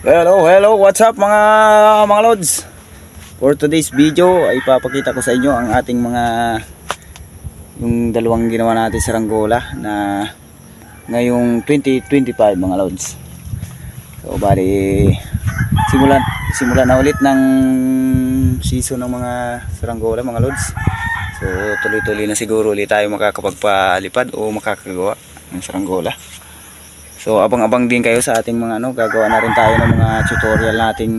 Hello, what's up mga lods? For today's video ay papakita ko sa inyo ang ating yung dalawang ginawa natin sa Saranggola na ngayong 2025 mga lods. So bali simulan na ulit ng season ng mga Saranggola mga lods. So tuloy-tuloy na siguro ulit tayo makakapagpalipad o makakagawa ng Saranggola. So abang-abang din kayo sa ating mga gagawa na rin tayo ng mga tutorial nating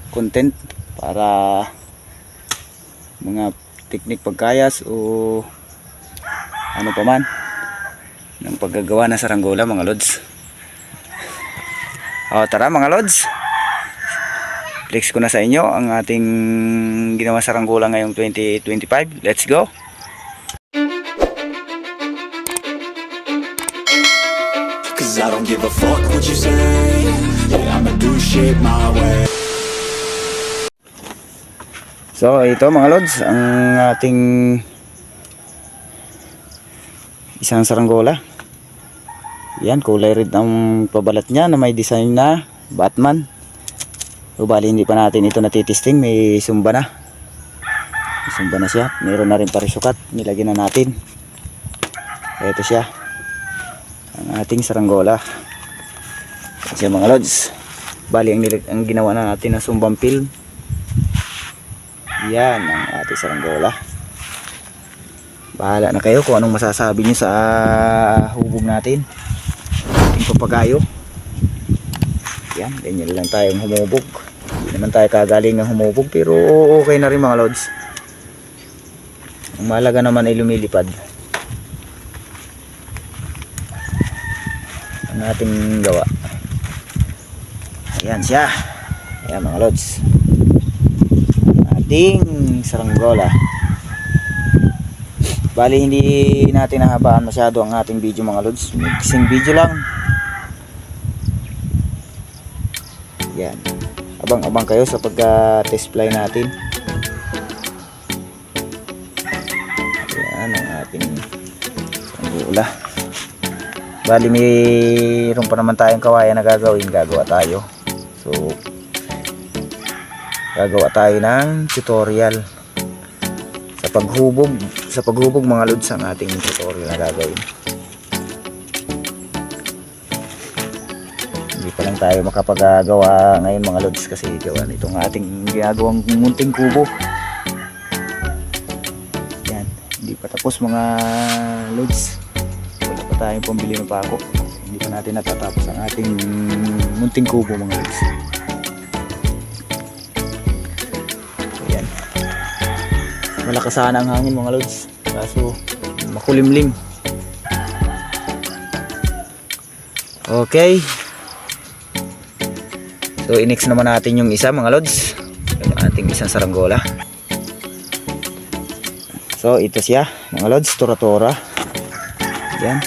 content para mga teknik pagkayas o ano pa man ng paggagawa ng Saranggola mga lods. O tara mga lods, flex ko na sa inyo ang ating ginawa Saranggola ngayong 2025. Let's go! I don't give a fuck what you say. Yeah, I'ma do shit my way. So ito mga lods, ang ating isang Saranggola. Yan, kulay red ang pabalat niya na may design na Batman. So bali hindi pa natin ito natitesting, may sumba na. May sumba na siya, meron na rin parisukat, nilagyan na natin. Ito siya, ang ating Saranggola. Kasi mga lods, bali ang ginawa na natin na sumbang film. Yan ang ating Saranggola. Bahala na kayo kung anong masasabi nyo sa hubog natin, ating papagayo. Yan, ganyan lang tayong humubog. Hindi naman tayo kagaling ng humubog, pero okay na rin mga lods. Ang mahalaga naman ay lumilipad ang ating gawa. Ayan siya. Ayan mga lods, ating Saranggola. Bali hindi natin nahabaan masyado ang ating video mga lods, mixing video lang. Yan, abang-abang kayo sa pagka-test fly natin. Ayan ang ating Saranggola. Bali mayroon pa naman tayong kawayan na gagawa tayo. So gagawa tayo ng tutorial sa paghubog mga lods, ang ating tutorial na gagawin. Hindi pa lang tayo makapagagawa ngayon mga lods kasi gawa nitong ating ginagawang munting kubo. Yan, hindi pa tapos mga lods. Tayong pambili ng pako, hindi pa natin natatapos ang ating munting kubo mga lods. So yan, malakas sana ang hangin mga lods, kaso makulimlim. Okay, so i-next naman natin yung isa mga lods, yung ating isang Saranggola. So ito siya mga lods, tora-tora. Yan,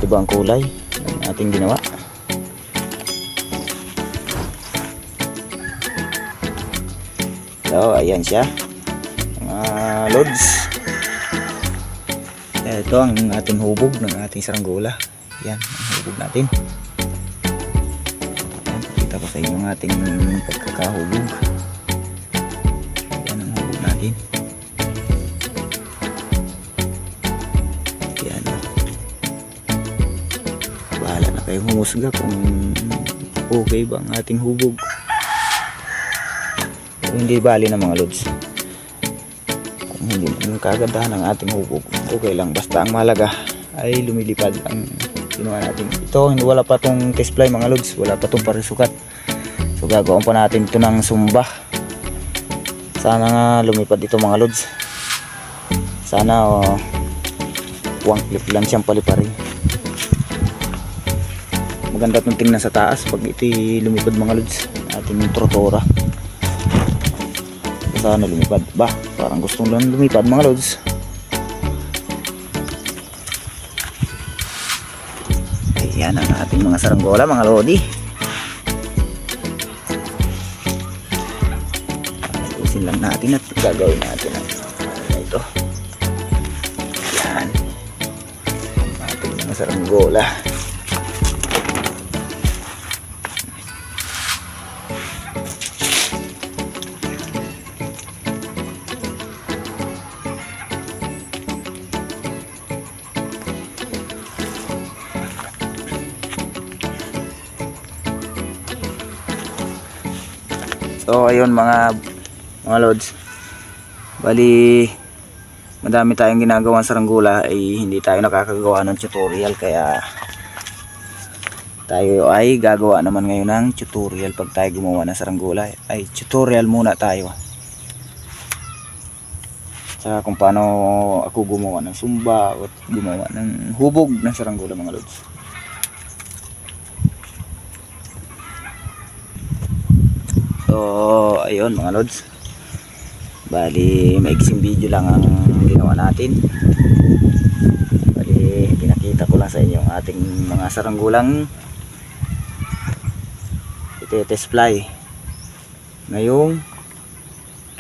iba ang kulay ng ating ginawa. So ayan siya mga lods. Ito ang ating hubog ng ating Saranggola. Yan ang hubog natin. Yan, pakita ko sa inyo ang ating pagkakahubog. Yan ang hubog natin. Kayo humusga kung okay ba ang ating hubog. Kung hindi bali na mga lods, kung hindi naman kagandahan ang ating hubog, okay lang, basta ang mahalaga ay lumilipad ang ginawa natin. Ito wala pa tong test fly mga lods, wala pa tong parisukat. So gagawin pa natin ito ng sumba. Sana nga lumipad ito mga lods. Sana one clip lang siyang paliparin. Maganda itong tingnan sa taas pag ito'y lumipad mga lods, ating trotora. Sana lumipad ba, parang gustong lang lumipad mga lods. Ayan ang ating mga Saranggola mga lodi. Ayusin lang natin at gagawin natin ang ito. Ayan ang ating mga Saranggola. So ayun mga lods. Bali madami tayong ginagawang saranggola ay hindi tayo nakakagawa ng tutorial, kaya tayo ay gagawa naman ngayon ng tutorial. Pag tayo gumawa ng saranggola ay tutorial muna tayo. Saka kung paano ako gumawa ng sumba o gumawa ng hubog ng saranggola mga lods. So ayun mga lods, bali maiksing video lang ang ginawa natin. Bali pinakita ko lang sa inyo ang ating mga saranggolang ite-test fly ngayong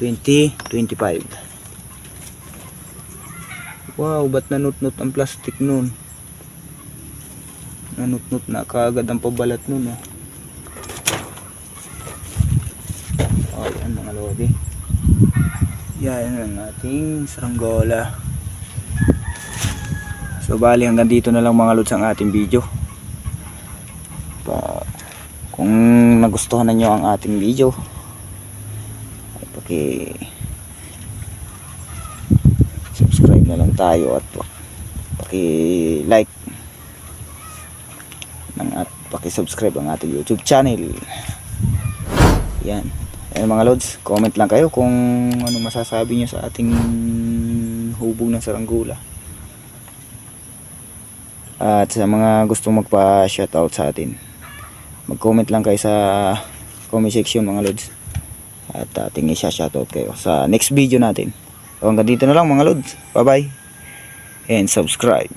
2025. Wow, ba't nanut-nut ang plastic nun? Nanut-nut na kaagad ang pabalat nun. Oh, yan mga lodi. Yan ang ating saranggola. So bali hanggang dito na lang mga lods ang ating video. Kung nagustuhan niyo ang ating video ay subscribe na lang tayo at like at subscribe ang ating YouTube channel. Yan. Ayan mga lods, comment lang kayo kung ano masasabi niyo sa ating hubog ng saranggola. At sa mga gustong magpa-shoutout sa atin, mag-comment lang kayo sa comment section mga lods. At ating i-shoutout kayo sa next video natin. So hanggang dito na lang mga lods. Bye bye and subscribe.